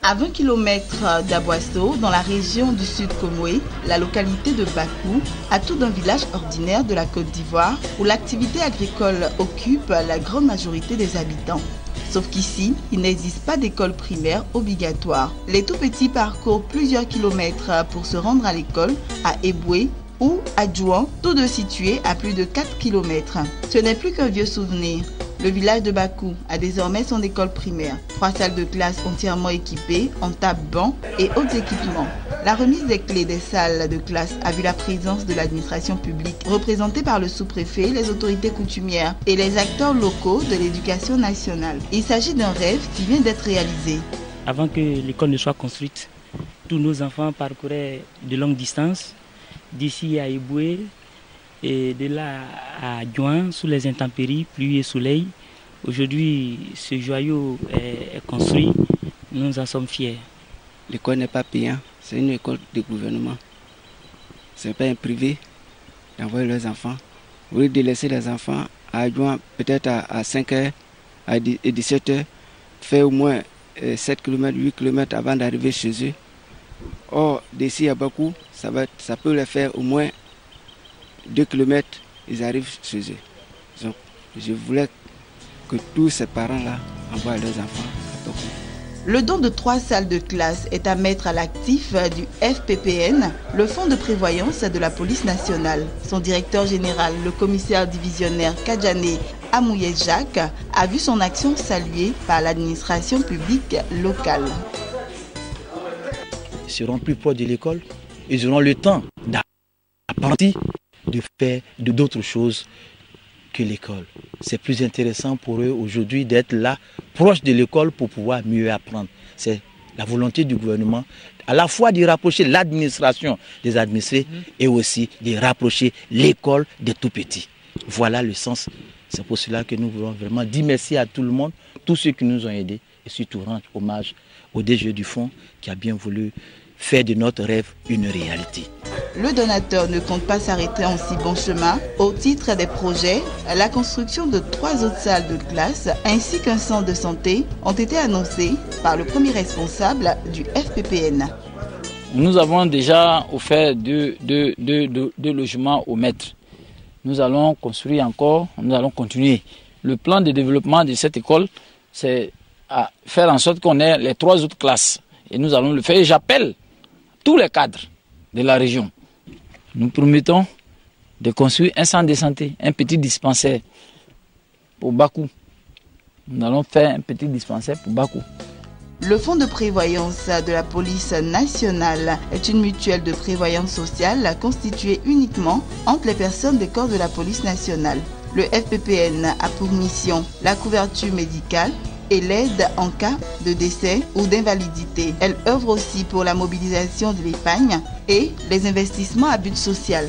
À 20 km d'Aboisseau, dans la région du Sud Comoé, la localité de Bakou, atout d'un village ordinaire de la Côte d'Ivoire, où l'activité agricole occupe la grande majorité des habitants. Sauf qu'ici, il n'existe pas d'école primaire obligatoire. Les tout-petits parcourent plusieurs kilomètres pour se rendre à l'école, à Eboué ou à Djouan, tous deux situés à plus de 4 km. Ce n'est plus qu'un vieux souvenir. Le village de Bakou a désormais son école primaire. 3 salles de classe entièrement équipées en table-bancs et autres équipements. La remise des clés des salles de classe a vu la présence de l'administration publique, représentée par le sous-préfet, les autorités coutumières et les acteurs locaux de l'éducation nationale. Il s'agit d'un rêve qui vient d'être réalisé. Avant que l'école ne soit construite, tous nos enfants parcouraient de longues distances, d'ici à Eboué, et de là à Djouan, sous les intempéries, pluie et soleil. Aujourd'hui, ce joyau est construit, nous en sommes fiers. L'école n'est pas payante, c'est une école de gouvernement. Ce n'est pas un privé d'envoyer leurs enfants. Au lieu de laisser les enfants à Djouan peut-être à 5h et 17h, faire au moins 7 km, 8 km avant d'arriver chez eux. Or, d'ici à Bakou, ça peut les faire au moins 2 km, ils arrivent chez eux. Donc, je voulais que tous ces parents-là envoient leurs enfants à Bakou. Le don de 3 salles de classe est à mettre à l'actif du FPPN, le fonds de prévoyance de la police nationale. Son directeur général, le commissaire divisionnaire Kadjane Amouye Jacques, a vu son action saluée par l'administration publique locale. Ils seront plus proches de l'école, ils auront le temps d'apprendre, de faire d'autres choses que l'école. C'est plus intéressant pour eux aujourd'hui d'être là, proche de l'école pour pouvoir mieux apprendre. C'est la volonté du gouvernement, à la fois de rapprocher l'administration des administrés et aussi de rapprocher l'école des tout-petits. Voilà le sens. C'est pour cela que nous voulons vraiment dire merci à tout le monde, tous ceux qui nous ont aidés et surtout rendre hommage au DG du fonds qui a bien voulu faire de notre rêve une réalité. Le donateur ne compte pas s'arrêter en si bon chemin. Au titre des projets, la construction de 3 autres salles de classe ainsi qu'un centre de santé ont été annoncés par le premier responsable du FPPN. Nous avons déjà offert deux logements au maître. Nous allons construire encore, nous allons continuer. Le plan de développement de cette école, c'est à faire en sorte qu'on ait les 3 autres classes. Et nous allons le faire. Et j'appelle tous les cadres de la région. Nous promettons de construire un centre de santé, un petit dispensaire pour Bakou. Nous allons faire un petit dispensaire pour Bakou. Le fonds de prévoyance de la police nationale est une mutuelle de prévoyance sociale constituée uniquement entre les personnes des corps de la police nationale. Le FPPN a pour mission la couverture médicale et l'aide en cas de décès ou d'invalidité. Elle œuvre aussi pour la mobilisation de l'épargne et les investissements à but social.